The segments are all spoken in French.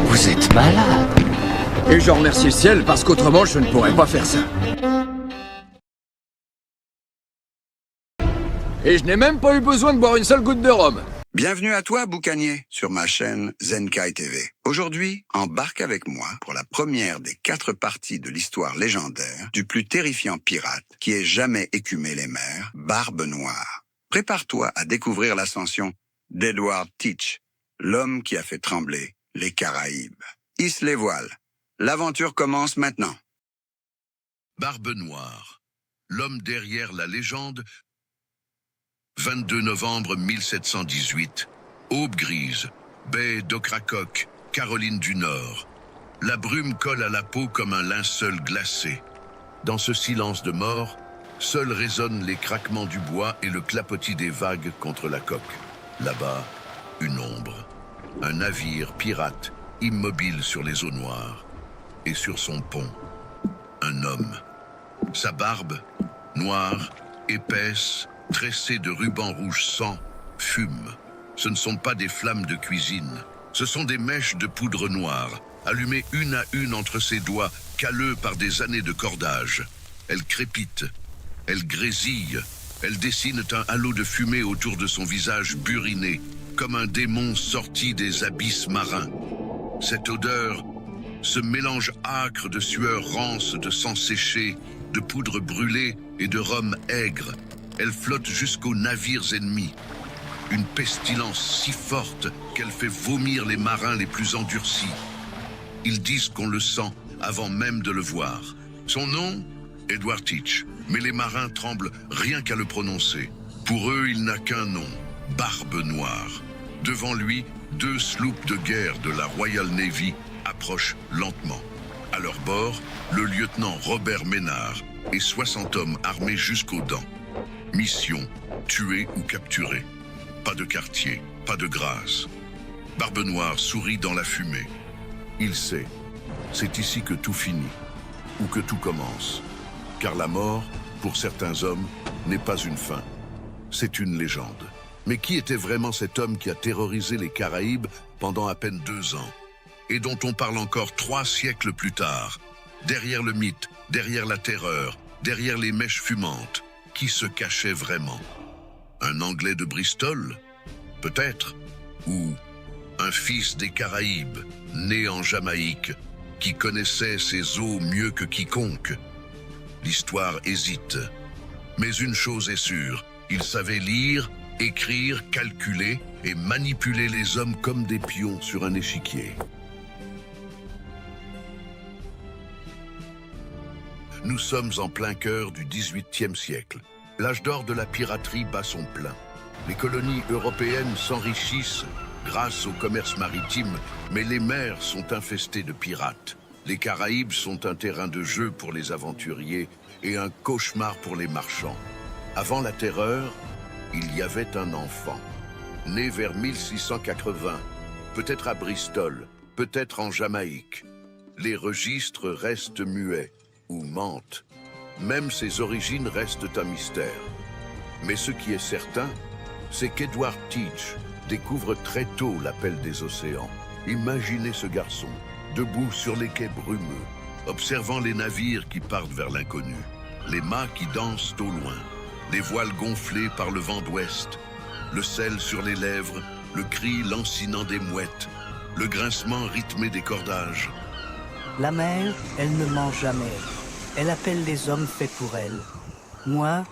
Vous êtes malade. Et je remercie le ciel parce qu'autrement je ne pourrais pas faire ça. Et je n'ai même pas eu besoin de boire une seule goutte de rhum. Bienvenue à toi, boucanier, sur ma chaîne Zenkai TV. Aujourd'hui, embarque avec moi pour la première des 4 parties de l'histoire légendaire du plus terrifiant pirate qui ait jamais écumé les mers, Barbe Noire. Prépare-toi à découvrir l'ascension d'Edward Teach, l'homme qui a fait trembler les Caraïbes. Hisse les voiles. L'aventure commence maintenant. Barbe Noire, l'homme derrière la légende. 22 novembre 1718, aube grise, baie d'Ocracoke, Caroline du Nord. La brume colle à la peau comme un linceul glacé. Dans ce silence de mort, seuls résonnent les craquements du bois et le clapotis des vagues contre la coque. Là-bas, une ombre, un navire pirate immobile sur les eaux noires. Et sur son pont, un homme. Sa barbe, noire, épaisse, tressée de rubans rouges sang, fume. Ce ne sont pas des flammes de cuisine. Ce sont des mèches de poudre noire, allumées une à une entre ses doigts, calleux par des années de cordage. Elles crépitent, elles grésillent, elles dessinent un halo de fumée autour de son visage buriné, comme un démon sorti des abysses marins. Cette odeur, ce mélange âcre de sueur rance, de sang séché, de poudre brûlée et de rhum aigre, elle flotte jusqu'aux navires ennemis. Une pestilence si forte qu'elle fait vomir les marins les plus endurcis. Ils disent qu'on le sent avant même de le voir. Son nom, Edward Teach, mais les marins tremblent rien qu'à le prononcer. Pour eux, il n'a qu'un nom, Barbe Noire. Devant lui, 2 sloops de guerre de la Royal Navy approchent lentement. À leur bord, le lieutenant Robert Ménard et 60 hommes armés jusqu'aux dents. Mission, tuer ou capturer. Pas de quartier, pas de grâce. Barbe Noire sourit dans la fumée. Il sait, c'est ici que tout finit, ou que tout commence. Car la mort, pour certains hommes, n'est pas une fin. C'est une légende. Mais qui était vraiment cet homme qui a terrorisé les Caraïbes pendant à peine 2 ans, et dont on parle encore 3 siècles plus tard? Derrière le mythe, derrière la terreur, derrière les mèches fumantes, qui se cachait vraiment? Un Anglais de Bristol? Peut-être. Ou un fils des Caraïbes, né en Jamaïque, qui connaissait ses eaux mieux que quiconque? L'histoire hésite. Mais une chose est sûre, il savait lire, écrire, calculer et manipuler les hommes comme des pions sur un échiquier. Nous sommes en plein cœur du XVIIIe siècle. L'âge d'or de la piraterie bat son plein. Les colonies européennes s'enrichissent grâce au commerce maritime, mais les mers sont infestées de pirates. Les Caraïbes sont un terrain de jeu pour les aventuriers et un cauchemar pour les marchands. Avant la terreur, il y avait un enfant, né vers 1680, peut-être à Bristol, peut-être en Jamaïque. Les registres restent muets ou mentent. Même ses origines restent un mystère. Mais ce qui est certain, c'est qu'Edward Teach découvre très tôt l'appel des océans. Imaginez ce garçon, debout sur les quais brumeux, observant les navires qui partent vers l'inconnu, les mâts qui dansent au loin, les voiles gonflées par le vent d'ouest, le sel sur les lèvres, le cri lancinant des mouettes, le grincement rythmé des cordages. La mer, elle ne ment jamais. Elle appelle les hommes faits pour elle. Moi,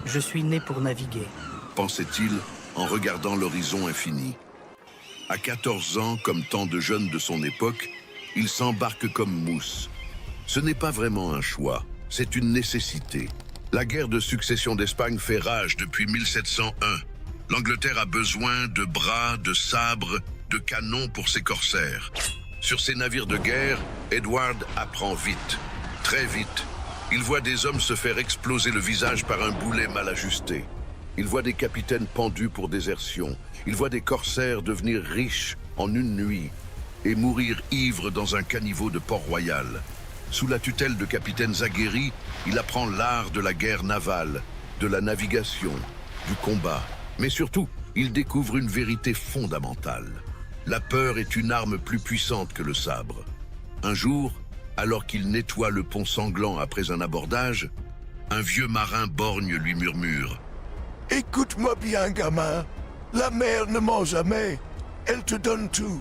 je suis né pour naviguer. Pensait-il en regardant l'horizon infini. À 14 ans, comme tant de jeunes de son époque, il s'embarque comme mousse. Ce n'est pas vraiment un choix, c'est une nécessité. La guerre de succession d'Espagne fait rage depuis 1701. L'Angleterre a besoin de bras, de sabres, de canons pour ses corsaires. Sur ces navires de guerre, Edward apprend vite, très vite. Il voit des hommes se faire exploser le visage par un boulet mal ajusté. Il voit des capitaines pendus pour désertion. Il voit des corsaires devenir riches en une nuit et mourir ivres dans un caniveau de Port-Royal. Sous la tutelle de capitaines aguerris, il apprend l'art de la guerre navale, de la navigation, du combat. Mais surtout, il découvre une vérité fondamentale. la peur est une arme plus puissante que le sabre. Un jour, alors qu'il nettoie le pont sanglant après un abordage, un vieux marin borgne lui murmure « Écoute-moi bien, gamin. La mer ne ment jamais. Elle te donne tout.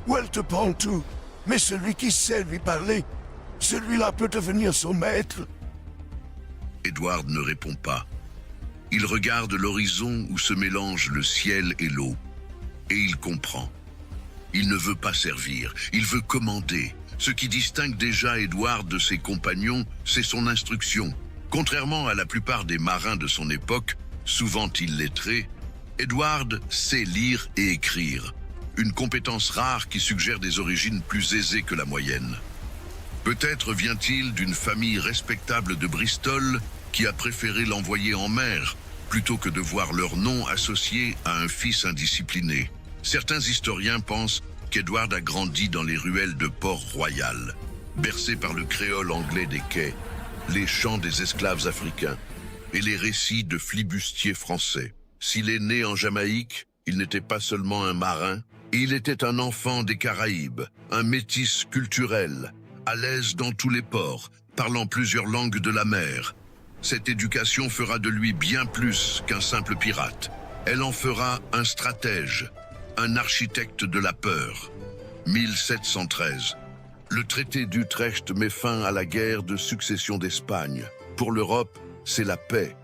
Ou elle te prend tout. Mais celui qui sait lui parler, celui-là peut devenir son maître. » Edward ne répond pas. Il regarde l'horizon où se mélangent le ciel et l'eau. Et il comprend. Il ne veut pas servir, il veut commander. Ce qui distingue déjà Edward de ses compagnons, c'est son instruction. Contrairement à la plupart des marins de son époque, souvent illettrés, Edward sait lire et écrire. Une compétence rare qui suggère des origines plus aisées que la moyenne. Peut-être vient-il d'une famille respectable de Bristol qui a préféré l'envoyer en mer plutôt que de voir leur nom associé à un fils indiscipliné. Certains historiens pensent qu'Edward a grandi dans les ruelles de Port-Royal, bercé par le créole anglais des quais, les chants des esclaves africains et les récits de flibustiers français. S'il est né en Jamaïque, il n'était pas seulement un marin, il était un enfant des Caraïbes, un métis culturel, à l'aise dans tous les ports, parlant plusieurs langues de la mer. Cette éducation fera de lui bien plus qu'un simple pirate. Elle en fera un stratège, un architecte de la peur. 1713. Le traité d'Utrecht met fin à la guerre de succession d'Espagne. Pour l'Europe, c'est la paix.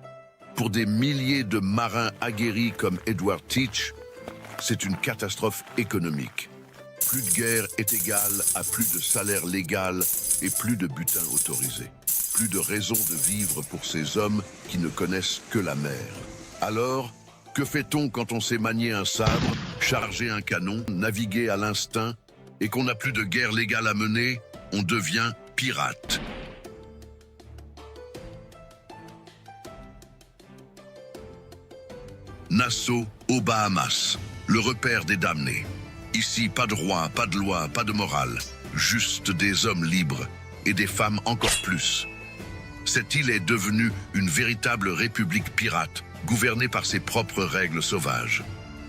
Pour des milliers de marins aguerris comme Edward Teach, c'est une catastrophe économique. Plus de guerre est égale à plus de salaire légal et plus de butin autorisé. Plus de raison de vivre pour ces hommes qui ne connaissent que la mer. Alors, que fait-on quand on sait manier un sabre, charger un canon, naviguer à l'instinct, et qu'on n'a plus de guerre légale à mener? On devient pirate. Nassau, aux Bahamas, le repère des damnés. Ici, pas de roi, pas de loi, pas de morale, juste des hommes libres et des femmes encore plus. Cette île est devenue une véritable république pirate, gouvernée par ses propres règles sauvages.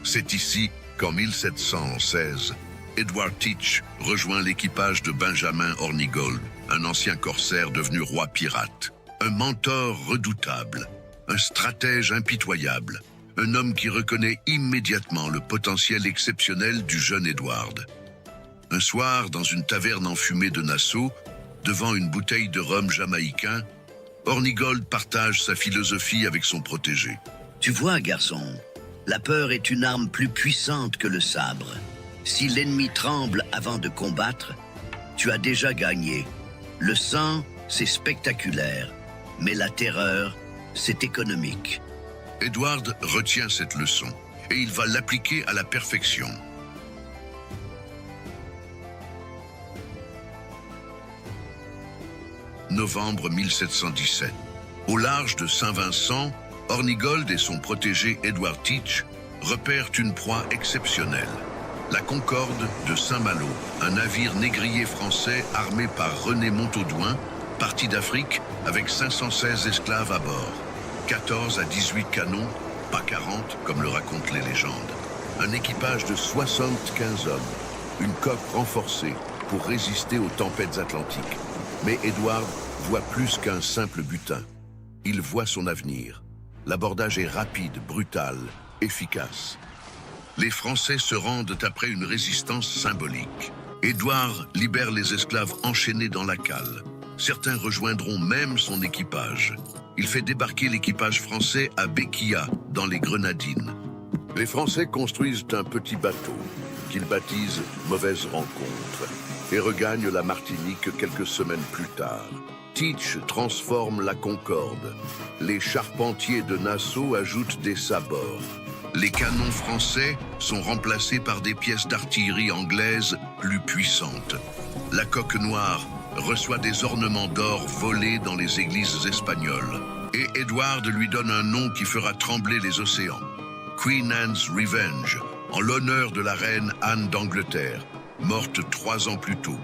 C'est ici qu'en 1716, Edward Teach rejoint l'équipage de Benjamin Hornigold, un ancien corsaire devenu roi pirate. Un mentor redoutable, un stratège impitoyable, un homme qui reconnaît immédiatement le potentiel exceptionnel du jeune Edward. Un soir, dans une taverne enfumée de Nassau, devant une bouteille de rhum jamaïcain, Hornigold partage sa philosophie avec son protégé. Tu vois, garçon, la peur est une arme plus puissante que le sabre. Si l'ennemi tremble avant de combattre, tu as déjà gagné. Le sang, c'est spectaculaire, mais la terreur, c'est économique. Edward retient cette leçon et il va l'appliquer à la perfection. Novembre 1717. Au large de Saint-Vincent, Hornigold et son protégé Edward Teach repèrent une proie exceptionnelle. La Concorde de Saint-Malo, un navire négrier français armé par René Montaudoin, parti d'Afrique avec 516 esclaves à bord. 14 à 18 canons, pas 40 comme le racontent les légendes. Un équipage de 75 hommes, une coque renforcée pour résister aux tempêtes atlantiques. Mais Edward voit plus qu'un simple butin. Il voit son avenir. L'abordage est rapide, brutal, efficace. Les Français se rendent après une résistance symbolique. Édouard libère les esclaves enchaînés dans la cale. Certains rejoindront même son équipage. Il fait débarquer l'équipage français à Béquia, dans les Grenadines. Les Français construisent un petit bateau, qu'ils baptisent « Mauvaise rencontre », et regagnent la Martinique quelques semaines plus tard. Teach transforme la Concorde. Les charpentiers de Nassau ajoutent des sabords. Les canons français sont remplacés par des pièces d'artillerie anglaises plus puissantes. La coque noire reçoit des ornements d'or volés dans les églises espagnoles. Et Edward lui donne un nom qui fera trembler les océans. Queen Anne's Revenge, en l'honneur de la reine Anne d'Angleterre, morte 3 ans plus tôt.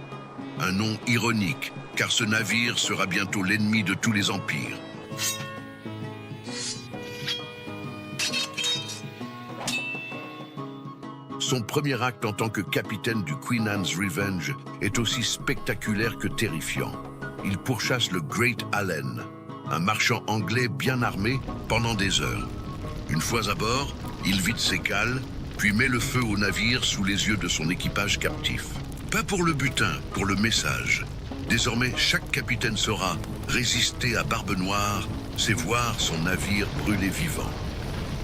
Un nom ironique, car ce navire sera bientôt l'ennemi de tous les empires. Son premier acte en tant que capitaine du Queen Anne's Revenge est aussi spectaculaire que terrifiant. Il pourchasse le Great Allen, un marchand anglais bien armé, pendant des heures. Une fois à bord, il vide ses cales, puis met le feu au navire sous les yeux de son équipage captif. Pas pour le butin, pour le message. Désormais, chaque capitaine saura résister à Barbe Noire, c'est voir son navire brûler vivant.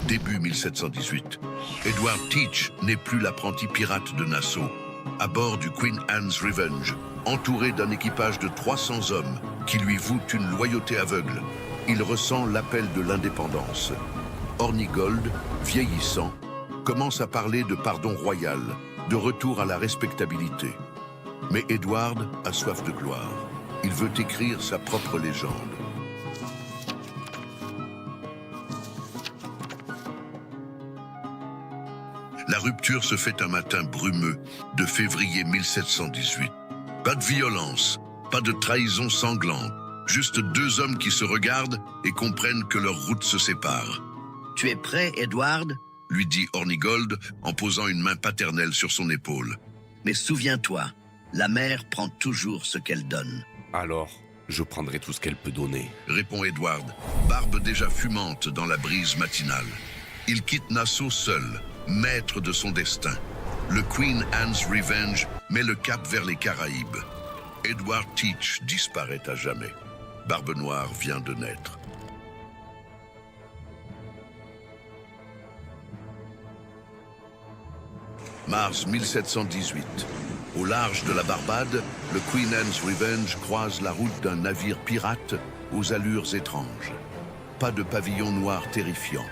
Début 1718. Edward Teach n'est plus l'apprenti pirate de Nassau. À bord du Queen Anne's Revenge, entouré d'un équipage de 300 hommes qui lui vouent une loyauté aveugle, il ressent l'appel de l'indépendance. Hornigold, vieillissant, commence à parler de pardon royal, de retour à la respectabilité. Mais Edward a soif de gloire. Il veut écrire sa propre légende. La rupture se fait un matin brumeux de février 1718. Pas de violence, pas de trahison sanglante, juste deux hommes qui se regardent et comprennent que leurs routes se séparent. « Tu es prêt, Edward ?» lui dit Hornigold en posant une main paternelle sur son épaule. « Mais souviens-toi, la mer prend toujours ce qu'elle donne. » Alors, je prendrai tout ce qu'elle peut donner. Répond Edward, barbe déjà fumante dans la brise matinale. Il quitte Nassau seul, maître de son destin. Le Queen Anne's Revenge met le cap vers les Caraïbes. Edward Teach disparaît à jamais. Barbe Noire vient de naître. Mars 1718. Au large de la Barbade, le Queen Anne's Revenge croise la route d'un navire pirate aux allures étranges. Pas de pavillon noir terrifiant,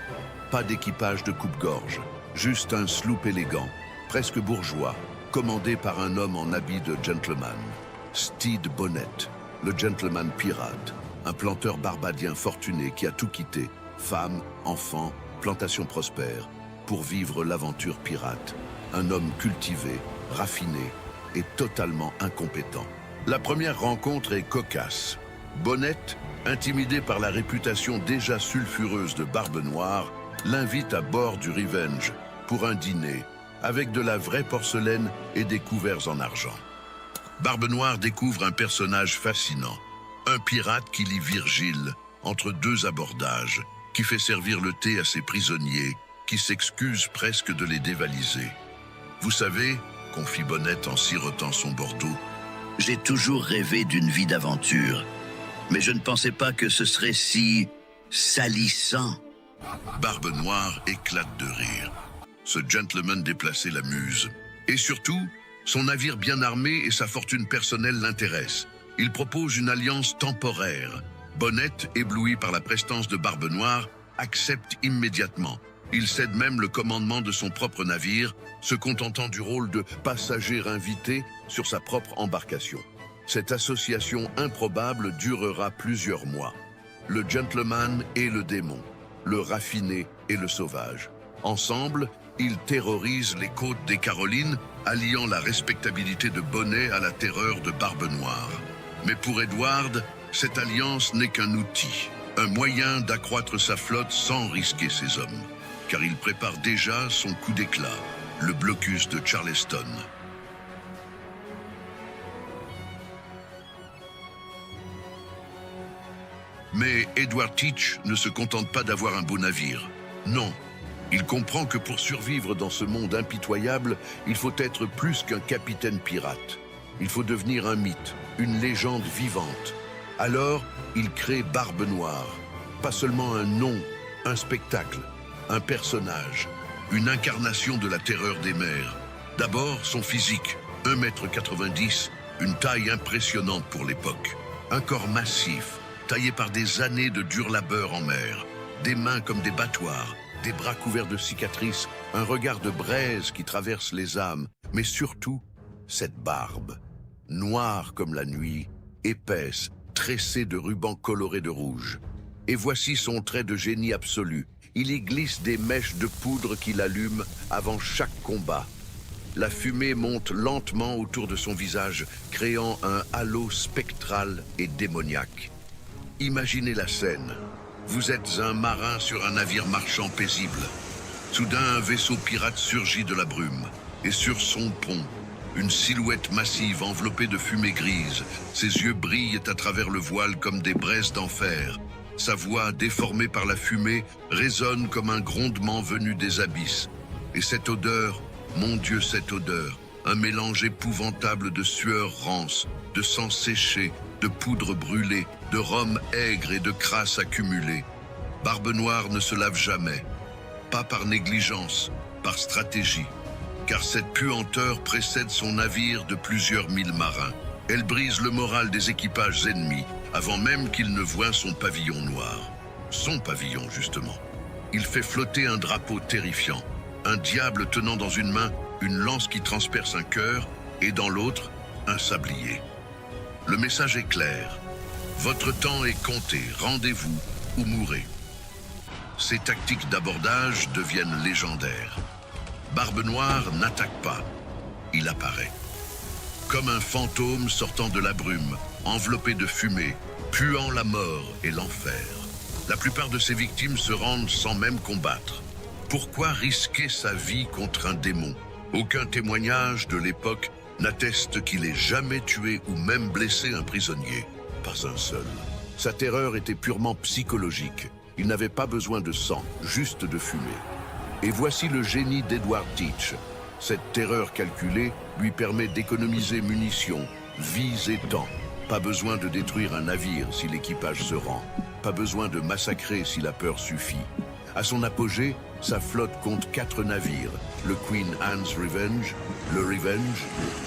pas d'équipage de coupe-gorge, juste un sloop élégant, presque bourgeois, commandé par un homme en habit de gentleman. Stede Bonnet, le gentleman pirate, un planteur barbadien fortuné qui a tout quitté, femme, enfants, plantation prospère, pour vivre l'aventure pirate. Un homme cultivé, raffiné et totalement incompétent. La première rencontre est cocasse. Bonnet, intimidé par la réputation déjà sulfureuse de Barbe Noire, l'invite à bord du Revenge pour un dîner avec de la vraie porcelaine et des couverts en argent. Barbe Noire découvre un personnage fascinant, un pirate qui lit Virgile entre deux abordages, qui fait servir le thé à ses prisonniers, qui s'excuse presque de les dévaliser. Vous savez, confie Bonnet en sirotant son Bordeaux, J'ai toujours rêvé d'une vie d'aventure, mais je ne pensais pas que ce serait si salissant. Barbe Noire éclate de rire. Ce gentleman déplacé l'amuse. Et surtout, son navire bien armé et sa fortune personnelle l'intéressent. Il propose une alliance temporaire. Bonnet, ébloui par la prestance de Barbe Noire, accepte immédiatement. Il cède même le commandement de son propre navire, se contentant du rôle de passager invité sur sa propre embarcation. Cette association improbable durera plusieurs mois. Le gentleman et le démon, le raffiné et le sauvage. Ensemble, ils terrorisent les côtes des Carolines, alliant la respectabilité de Bonnet à la terreur de Barbe Noire. Mais pour Edward, cette alliance n'est qu'un outil, un moyen d'accroître sa flotte sans risquer ses hommes. Car il prépare déjà son coup d'éclat, le blocus de Charleston. Mais Edward Teach ne se contente pas d'avoir un beau navire. Non, il comprend que pour survivre dans ce monde impitoyable, il faut être plus qu'un capitaine pirate. Il faut devenir un mythe, une légende vivante. Alors, il crée Barbe Noire. Pas seulement un nom, un spectacle, un personnage, une incarnation de la terreur des mers. D'abord, son physique, 1,90 m, une taille impressionnante pour l'époque. Un corps massif, taillé par des années de dur labeur en mer. Des mains comme des battoirs, des bras couverts de cicatrices, un regard de braise qui traverse les âmes, mais surtout, cette barbe, noire comme la nuit, épaisse, tressée de rubans colorés de rouge. Et voici son trait de génie absolu. Il y glisse des mèches de poudre qu'il allume avant chaque combat. La fumée monte lentement autour de son visage, créant un halo spectral et démoniaque. Imaginez la scène. Vous êtes un marin sur un navire marchand paisible. Soudain, un vaisseau pirate surgit de la brume. Et sur son pont, une silhouette massive enveloppée de fumée grise. Ses yeux brillent à travers le voile comme des braises d'enfer. Sa voix, déformée par la fumée, résonne comme un grondement venu des abysses. Et cette odeur, mon Dieu, cette odeur, un mélange épouvantable de sueur rance, de sang séché, de poudre brûlée, de rhum aigre et de crasse accumulée. Barbe Noire ne se lave jamais, pas par négligence, par stratégie. Car cette puanteur précède son navire de plusieurs milles marins. Elle brise le moral des équipages ennemis, avant même qu'ils ne voient son pavillon noir. Son pavillon, justement. Il fait flotter un drapeau terrifiant, un diable tenant dans une main une lance qui transperce un cœur, et dans l'autre, un sablier. Le message est clair. Votre temps est compté, rendez-vous ou mourrez. Ces tactiques d'abordage deviennent légendaires. Barbe Noire n'attaque pas, il apparaît. Comme un fantôme sortant de la brume, enveloppé de fumée, puant la mort et l'enfer. La plupart de ses victimes se rendent sans même combattre. Pourquoi risquer sa vie contre un démon? Aucun témoignage de l'époque n'atteste qu'il ait jamais tué ou même blessé un prisonnier. Pas un seul. Sa terreur était purement psychologique. Il n'avait pas besoin de sang, juste de fumée. Et voici le génie d'Edward Teach. Cette terreur calculée lui permet d'économiser munitions, vies et temps. Pas besoin de détruire un navire si l'équipage se rend. Pas besoin de massacrer si la peur suffit. À son apogée, sa flotte compte 4 navires. Le Queen Anne's Revenge, le Revenge,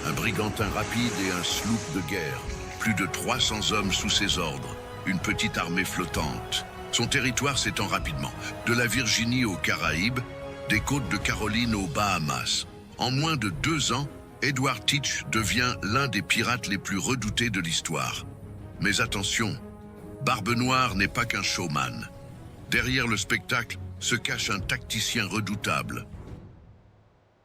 un brigantin rapide et un sloop de guerre. Plus de 300 hommes sous ses ordres. Une petite armée flottante. Son territoire s'étend rapidement. De la Virginie aux Caraïbes, des côtes de Caroline aux Bahamas. En moins de 2 ans, Edward Teach devient l'un des pirates les plus redoutés de l'histoire. Mais attention, Barbe Noire n'est pas qu'un showman. Derrière le spectacle se cache un tacticien redoutable.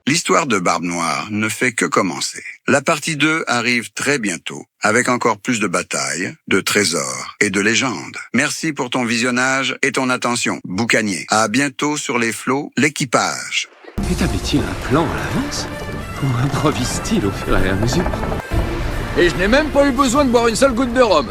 L'histoire de Barbe Noire ne fait que commencer. La partie 2 arrive très bientôt, avec encore plus de batailles, de trésors et de légendes. Merci pour ton visionnage et ton attention, boucanier. À bientôt sur les flots, l'équipage. Établit-il un plan à l'avance? Ou improvise-t-il au fur et à mesure? Et je n'ai même pas eu besoin de boire une seule goutte de rhum.